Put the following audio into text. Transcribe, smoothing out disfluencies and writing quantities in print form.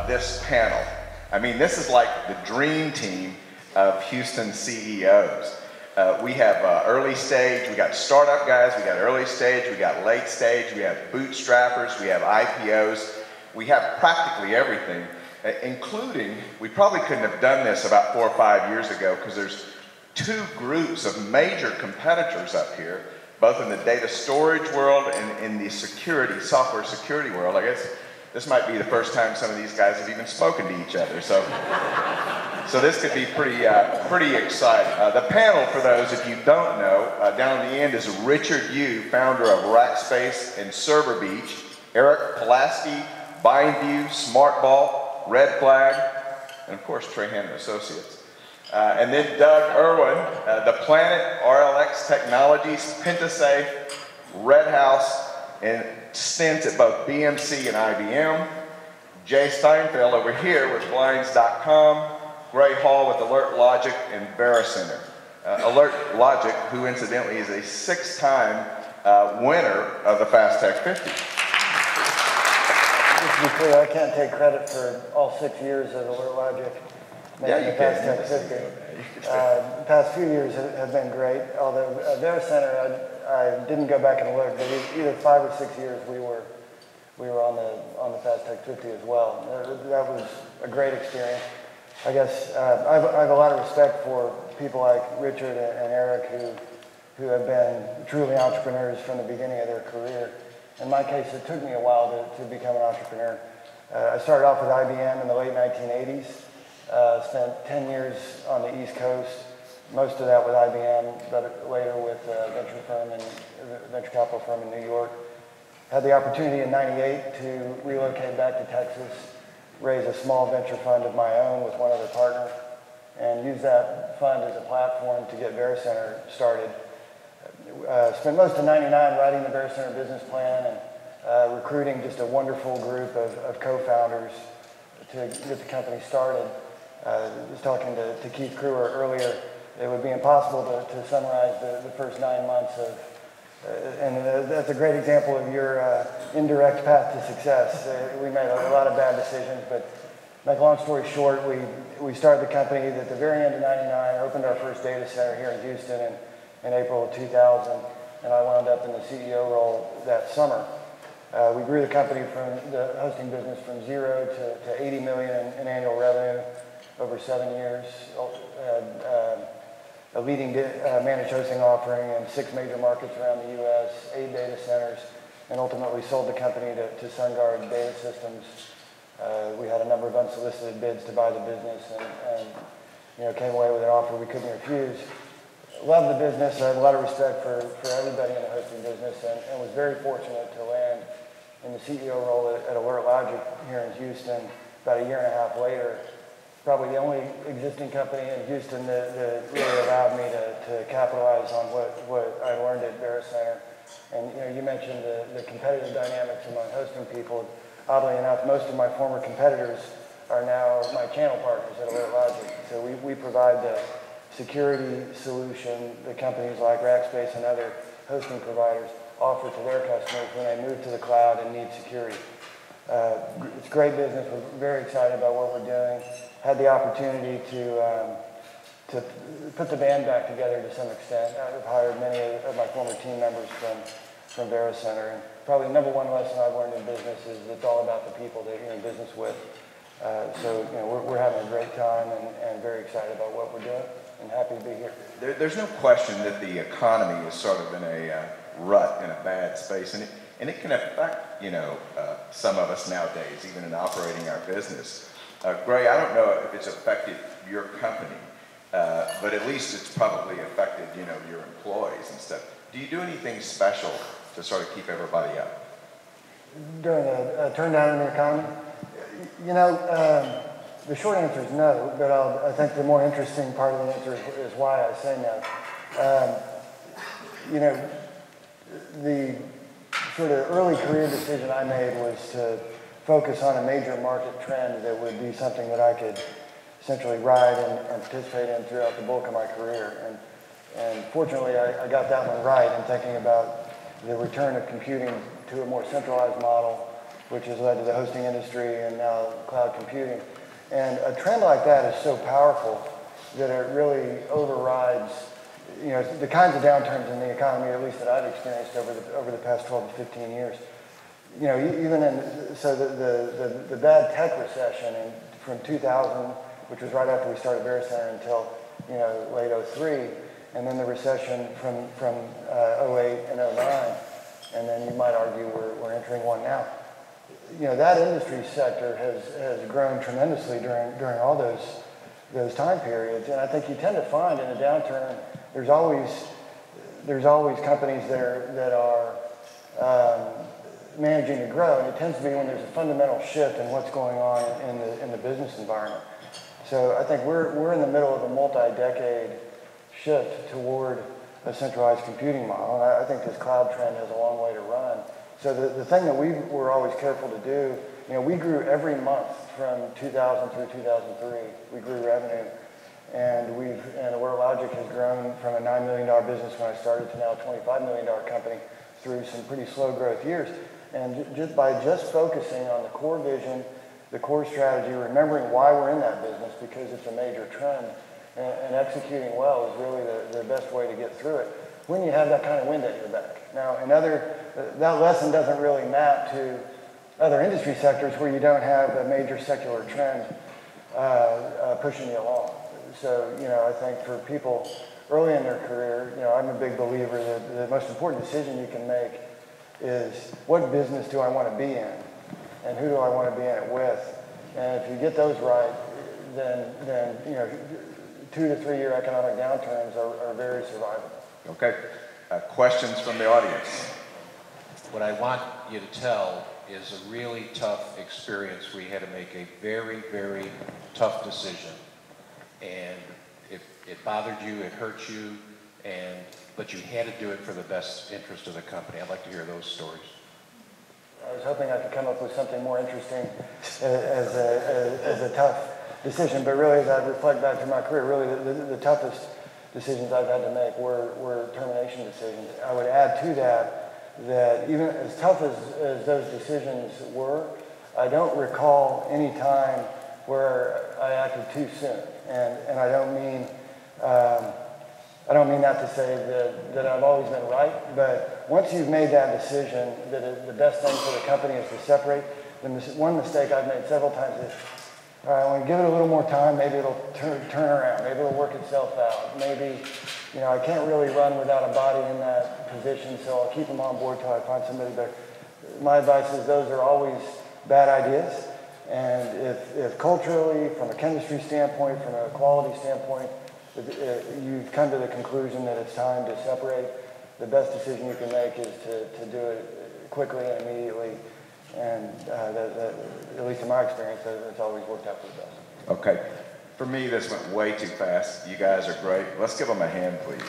this panel. I mean, this is like the dream team of Houston CEOs. We have early stage, we got startup guys, we got early stage, we got late stage, we have bootstrappers, we have IPOs. We have practically everything, including, we probably couldn't have done this about 4 or 5 years ago because there's two groups of major competitors up here, both in the data storage world and in the security, software security world. I guess this might be the first time some of these guys have even spoken to each other. So this could be pretty exciting. The panel, for those if you don't know, down at the end is Richard Yu, founder of Rackspace and Server Beach, Eric Pulaski, BindView, SmartVault, Red Flag, and of course Trahan Associates. And then Doug Irwin, The Planet, RLX Technologies, Pentasafe, Red House, and stints at both BMC and IBM. Jay Steinfeld over here with Blinds.com, Gray Hall with AlertLogic and Vericenter. AlertLogic, who incidentally is a 6-time winner of the Fast Tech 50. Just to be clear, I can't take credit for all 6 years of AlertLogic making the Fast Tech 50. The past few years have been great, although Vericenter, I didn't go back and look, but either 5 or 6 years we were on the Fast Tech 50 as well. That was a great experience. I guess I have a lot of respect for people like Richard and Eric who have been truly entrepreneurs from the beginning of their career. In my case, it took me a while to become an entrepreneur. I started off with IBM in the late 1980s, spent 10 years on the East Coast, most of that with IBM, but later with a venture capital firm in New York. Had the opportunity in '98 to relocate back to Texas, raise a small venture fund of my own with one other partner, and use that fund as a platform to get Vericenter started. Spent most of '99 writing the Vericenter business plan and recruiting just a wonderful group of co-founders to get the company started. I was talking to Keith Kruer earlier. It would be impossible to summarize the first 9 months of and that's a great example of your indirect path to success. We made a lot of bad decisions, but make a long story short, we started the company at the very end of '99, opened our first data center here in Houston in April of 2000, and I wound up in the CEO role that summer. We grew the company from the hosting business from 0 to 80 million in annual revenue over 7 years. A leading managed hosting offering in 6 major markets around the U.S., 8 data centers, and ultimately sold the company to SunGard Data Systems. We had a number of unsolicited bids to buy the business and came away with an offer we couldn't refuse. Love the business. I have a lot of respect for everybody in the hosting business and was very fortunate to land in the CEO role at AlertLogic here in Houston about a year and a half later. Probably the only existing company in Houston that really allowed me to capitalize on what I learned at Vericenter. And you mentioned the competitive dynamics among hosting people. Oddly enough, most of my former competitors are now my channel partners at AlertLogic. So we provide the security solution that companies like Rackspace and other hosting providers offer to their customers when they move to the cloud and need security. It's great business. We're very excited about what we're doing. Had the opportunity to put the band back together to some extent. I've hired many of my former team members from Vericenter. And probably the number one lesson I've learned in business is it's all about the people that you're in business with. So we're having a great time and very excited about what we're doing and happy to be here. There's no question that the economy is sort of in a rut, in a bad space, and it can affect some of us nowadays, even in operating our business. Gray, I don't know if it's affected your company, but at least it's probably affected your employees and stuff. Do you do anything special to sort of keep everybody up? During a turndown in the economy? The short answer is no, but I think the more interesting part of the answer is why I say no. The sort of early career decision I made was to focus on a major market trend that would be something that I could essentially ride and participate in throughout the bulk of my career. And fortunately, I got that one right in thinking about the return of computing to a more centralized model, which has led to the hosting industry and now cloud computing. And a trend like that is so powerful that it really overrides, you know, the kinds of downturns in the economy, at least that I've experienced over the past 12 to 15 years. You know, even in, so the bad tech recession from 2000, which was right after we started VeriCenter, until, you know, late 03, and then the recession from 08 and 09, and then you might argue we're entering one now. You know, that industry sector has grown tremendously during all those time periods, and I think you tend to find in a downturn there's always companies that are managing to grow, and it tends to be when there's a fundamental shift in what's going on in the business environment. So I think we're in the middle of a multi-decade shift toward a centralized computing model, and I think this cloud trend has a long way to run. So the thing that we were always careful to do, you know, we grew every month from 2000 through 2003. We grew revenue, and WorldLogic has grown from a $9 million business when I started to now a $25 million company through some pretty slow growth years. And just by focusing on the core vision, the core strategy, remembering why we're in that business because it's a major trend, and executing well is really the best way to get through it when you have that kind of wind at your back. Now, that lesson doesn't really map to other industry sectors where you don't have a major secular trend pushing you along. So, you know, I think for people early in their career, you know, I'm a big believer that the most important decision you can make is what business do I want to be in, and who do I want to be in it with. And if you get those right, then you know, 2 to 3 year economic downturns are very survivable. Okay. Questions from the audience? What I want you to tell is a really tough experience where you had to make a very, very tough decision. And it bothered you, it hurt you, but you had to do it for the best interest of the company. I'd like to hear those stories. I was hoping I could come up with something more interesting as a tough decision, but really as I reflect back to my career, really the toughest decisions I've had to make were termination decisions. I would add to that even as tough as those decisions were, I don't recall any time where I acted too soon. And I don't mean that to say that I've always been right, but once you've made that decision that the best thing for the company is to separate, one mistake I've made several times is, all right, I want to give it a little more time, maybe it'll turn around, maybe it'll work itself out, maybe, you know, I can't really run without a body in that position, so I'll keep them on board till I find somebody better. My advice is those are always bad ideas, and if culturally, from a chemistry standpoint, from a quality standpoint, you've come to the conclusion that it's time to separate, the best decision you can make is to do it quickly and immediately. And at least in my experience, it's always worked out for the best. Okay. For me, this went way too fast. You guys are great. Let's give them a hand, please.